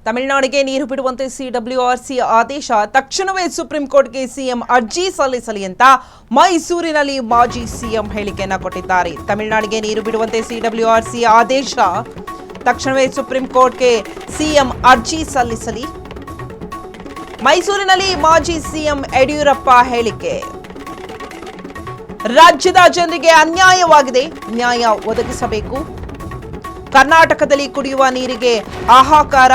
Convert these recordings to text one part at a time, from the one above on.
ತಮಿಳುನಾಡಿಗೆ ನೀರು ಬಿಡುವಂತೆ ಸಿಡಬ್ಲ್ಯೂಆರ್ಸಿ ಆದೇಶ ತಕ್ಷಣವೇ ಸುಪ್ರೀಂ ಕೋರ್ಟ್ಗೆ ಸಿಎಂ ಅರ್ಜಿ ಸಲ್ಲಿಸಲಿ ಅಂತ ಮೈಸೂರಿನಲ್ಲಿ ಮಾಜಿ ಸಿಎಂ ಹೇಳಿಕೆಯನ್ನು ಕೊಟ್ಟಿದ್ದಾರೆ. ತಮಿಳುನಾಡಿಗೆ ನೀರು ಬಿಡುವಂತೆ ಸಿಡಬ್ಲ್ಯೂಆರ್ಸಿ ಆದೇಶ ತಕ್ಷಣವೇ ಸುಪ್ರೀಂ ಕೋರ್ಟ್ಗೆ ಸಿಎಂ ಅರ್ಜಿ ಸಲ್ಲಿಸಲಿ. ಮೈಸೂರಿನಲ್ಲಿ ಮಾಜಿ ಸಿಎಂ ಯಡಿಯೂರಪ್ಪ ಹೇಳಿಕೆ. ರಾಜ್ಯದ ಜನರಿಗೆ ಅನ್ಯಾಯವಾಗಿದೆ, ನ್ಯಾಯ ಒದಗಿಸಬೇಕು. ಕರ್ನಾಟಕದಲ್ಲಿ ಕುಡಿಯುವ ನೀರಿಗೆ ಹಾಹಾಕಾರ.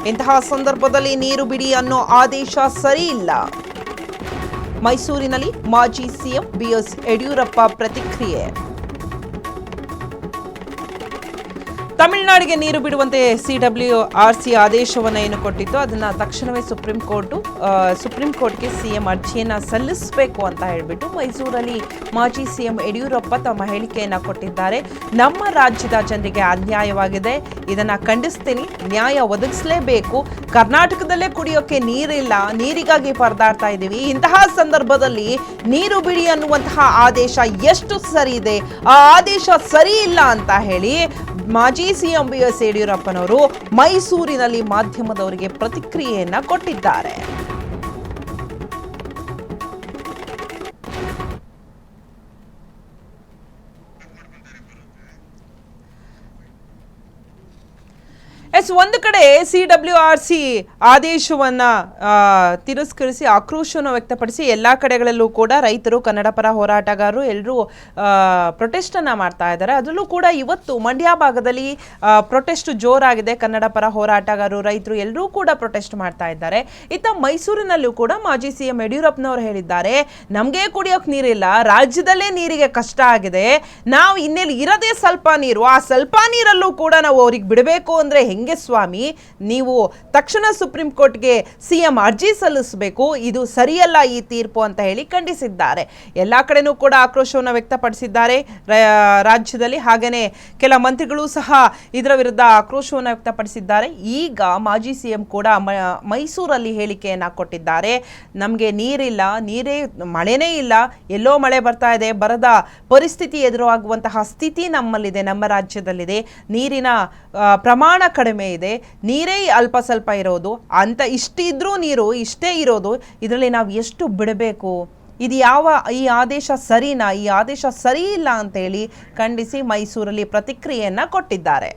ಇಂತಹ ಸಂದರ್ಭದಲ್ಲಿ ನೀರು ಬಿಡಿ ಅನ್ನೋ ಆದೇಶ ಸರಿ ಇಲ್ಲ. ಮೈಸೂರಿನಲ್ಲಿ ಮಾಜಿ ಸಿಎಂ ಬಿಎಸ್ ಯಡಿಯೂರಪ್ಪ ಪ್ರತಿಕ್ರಿಯೆ. ತಮಿಳುನಾಡಿಗೆ ನೀರು ಬಿಡುವಂತೆ ಸಿಡಬ್ಲ್ಯೂಆರ್ಸಿ ಆದೇಶವನ್ನು ಏನು ಕೊಟ್ಟಿತ್ತು ಅದನ್ನ ತಕ್ಷಣವೇ ಸುಪ್ರೀಂ ಕೋರ್ಟ್ಗೆ ಸಿಎಂ ಅರ್ಜಿಯನ್ನು ಸಲ್ಲಿಸಬೇಕು ಅಂತ ಹೇಳಿಬಿಟ್ಟು ಮೈಸೂರಲ್ಲಿ ಮಾಜಿ ಸಿಎಂ ಯಡಿಯೂರಪ್ಪ ತಮ್ಮ ಹೇಳಿಕೆಯನ್ನು ಕೊಟ್ಟಿದ್ದಾರೆ. ನಮ್ಮ ರಾಜ್ಯದ ಜನರಿಗೆ ಅನ್ಯಾಯವಾಗಿದೆ, ಇದನ್ನ ಖಂಡಿಸ್ತೀನಿ, ನ್ಯಾಯ ಒದಗಿಸಲೇಬೇಕು. ಕರ್ನಾಟಕದಲ್ಲೇ ಕುಡಿಯೋಕೆ ನೀರಿಲ್ಲ, ನೀರಿಗಾಗಿ ಪರದಾಡ್ತಾ ಇದ್ದೀವಿ. ಇಂತಹ ಸಂದರ್ಭದಲ್ಲಿ ನೀರು ಬಿಡಿ ಅನ್ನುವಂತಹ ಆದೇಶ ಎಷ್ಟು ಸರಿ ಇದೆ, ಆ ಆದೇಶ ಸರಿ ಇಲ್ಲ ಅಂತ ಹೇಳಿ ಮಾಜಿ ಸಿಎಂ ಬಿಎಸ್ ಯಡಿಯೂರಪ್ಪನವರು ಮೈಸೂರಿನಲ್ಲಿ ಮಾಧ್ಯಮದವರಿಗೆ ಪ್ರತಿಕ್ರಿಯೆಯನ್ನ ಕೊಟ್ಟಿದ್ದಾರೆ. ಒಂದು ಕಡೆ ಸಿಡಬ್ಲ್ಯೂಆರ್ಸಿ ಆದೇಶವನ್ನ ತಿರಸ್ಕರಿಸಿ ಆಕ್ರೋಶವನ್ನು ವ್ಯಕ್ತಪಡಿಸಿ ಎಲ್ಲಾ ಕಡೆಗಳಲ್ಲೂ ಕೂಡ ರೈತರು, ಕನ್ನಡ ಪರ ಹೋರಾಟಗಾರರು ಎಲ್ಲರೂ ಪ್ರೊಟೆಸ್ಟ್ ಅನ್ನ ಮಾಡ್ತಾ ಇದ್ದಾರೆ. ಅದರಲ್ಲೂ ಕೂಡ ಇವತ್ತು ಮಂಡ್ಯ ಭಾಗದಲ್ಲಿ ಪ್ರೊಟೆಸ್ಟ್ ಜೋರಾಗಿದೆ. ಕನ್ನಡ ಪರ ಹೋರಾಟಗಾರರು, ರೈತರು ಎಲ್ಲರೂ ಕೂಡ ಪ್ರೊಟೆಸ್ಟ್ ಮಾಡ್ತಾ ಇದ್ದಾರೆ. ಇತ್ತ ಮೈಸೂರಿನಲ್ಲೂ ಕೂಡ ಮಾಜಿ ಸಿಎಂ ಯಡಿಯೂರಪ್ಪನವರು ಹೇಳಿದ್ದಾರೆ, ನಮಗೆ ಕುಡಿಯೋಕೆ ನೀರಿಲ್ಲ, ರಾಜ್ಯದಲ್ಲೇ ನೀರಿಗೆ ಕಷ್ಟ ಆಗಿದೆ, ನಾವು ಇನ್ನೆಲ್ಲಿ ಇರದೇ ಸ್ವಲ್ಪ ನೀರು, ಆ ಸ್ವಲ್ಪ ನೀರಲ್ಲೂ ಕೂಡ ನಾವು ಅವ್ರಿಗೆ ಬಿಡಬೇಕು ಅಂದ್ರೆ ಹೆಂಗೆ ಸ್ವಾಮಿ, ನೀವು ತಕ್ಷಣ ಸುಪ್ರೀಂ ಕೋರ್ಟ್ಗೆ ಸಿಎಂ ಅರ್ಜಿ ಸಲ್ಲಿಸಬೇಕು, ಇದು ಸರಿಯಲ್ಲ ಈ ತೀರ್ಪು ಅಂತ ಹೇಳಿ ಖಂಡಿಸಿದ್ದಾರೆ. ಎಲ್ಲಾ ಕಡೆನೂ ಕೂಡ ಆಕ್ರೋಶವನ್ನು ವ್ಯಕ್ತಪಡಿಸಿದ್ದಾರೆ ರಾಜ್ಯದಲ್ಲಿ. ಹಾಗೇನೆ ಕೆಲ ಮಂತ್ರಿಗಳು ಸಹ ಇದರ ವಿರುದ್ಧ ಆಕ್ರೋಶವನ್ನು ವ್ಯಕ್ತಪಡಿಸಿದ್ದಾರೆ. ಈಗ ಮಾಜಿ ಸಿಎಂ ಕೂಡ ಮೈಸೂರಲ್ಲಿ ಹೇಳಿಕೆಯನ್ನ ಕೊಟ್ಟಿದ್ದಾರೆ. ನಮಗೆ ನೀರಿಲ್ಲ, ಮಳೆನೇ ಇಲ್ಲ, ಎಲ್ಲೋ ಮಳೆ ಬರ್ತಾ ಇದೆ, ಬರದ ಪರಿಸ್ಥಿತಿ ಎದುರಾಗುವಂತಹ ಸ್ಥಿತಿ ನಮ್ಮಲ್ಲಿದೆ, ನಮ್ಮ ರಾಜ್ಯದಲ್ಲಿದೆ. ನೀರಿನ ಪ್ರಮಾಣ ಕಡಿಮೆ ಇದೆ, ನೀರೇ ಅಲ್ಪ ಸ್ವಲ್ಪ ಇರೋದು ಅಂತ, ಇಷ್ಟಿದ್ರೂ ನೀರು ಇಷ್ಟೇ ಇರೋದು, ಇದರಲ್ಲಿ ನಾವು ಎಷ್ಟು ಬಿಡಬೇಕು, ಇದು ಈ ಆದೇಶ ಸರಿನಾ, ಈ ಆದೇಶ ಸರಿ ಇಲ್ಲ ಅಂತ ಹೇಳಿ ಖಂಡಿಸಿ ಮೈಸೂರಲ್ಲಿ ಪ್ರತಿಕ್ರಿಯೆಯನ್ನ ಕೊಟ್ಟಿದ್ದಾರೆ.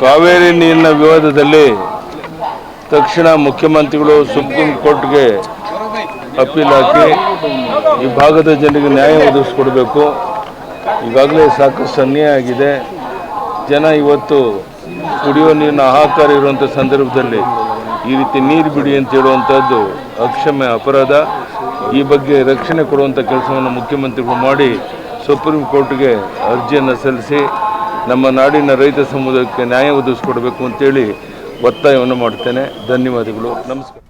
ಕಾವೇರಿ ನೀರಿನ ವಿವಾದದಲ್ಲಿ ತಕ್ಷಣ ಮುಖ್ಯಮಂತ್ರಿಗಳು ಸುಪ್ರೀಂ ಕೋರ್ಟ್ಗೆ ಅಪೀಲ್ ಹಾಕಿ ಈ ಭಾಗದ ಜನರಿಗೆ ನ್ಯಾಯ ಒದಗಿಸ್ಕೊಡ್ಬೇಕು. ಈಗಾಗಲೇ ಸಾಕಷ್ಟು ಅನ್ಯಾಯ ಆಗಿದೆ. ಜನ ಇವತ್ತು ಕುಡಿಯೋ ನೀರಿನ ಹಾಹಾಕಾರ ಇರುವಂಥ ಸಂದರ್ಭದಲ್ಲಿ ಈ ರೀತಿ ನೀರು ಬಿಡಿ ಅಂತ ಹೇಳುವಂಥದ್ದು ಅಕ್ಷಮ್ಯ ಅಪರಾಧ. ಈ ಬಗ್ಗೆ ರಕ್ಷಣೆ ಕೊಡುವಂಥ ಕೆಲಸವನ್ನು ಮುಖ್ಯಮಂತ್ರಿಗಳು ಮಾಡಿ ಸುಪ್ರೀಂ ಕೋರ್ಟ್ಗೆ ಅರ್ಜಿಯನ್ನು ಸಲ್ಲಿಸಿ ನಮ್ಮ ನಾಡಿನ ರೈತ ಸಮುದಾಯಕ್ಕೆ ನ್ಯಾಯ ಒದಗಿಸ್ಕೊಡ್ಬೇಕು ಅಂತೇಳಿ ಒತ್ತಾಯವನ್ನು ಮಾಡ್ತೇನೆ. ಧನ್ಯವಾದಗಳು. ನಮಸ್ಕಾರ.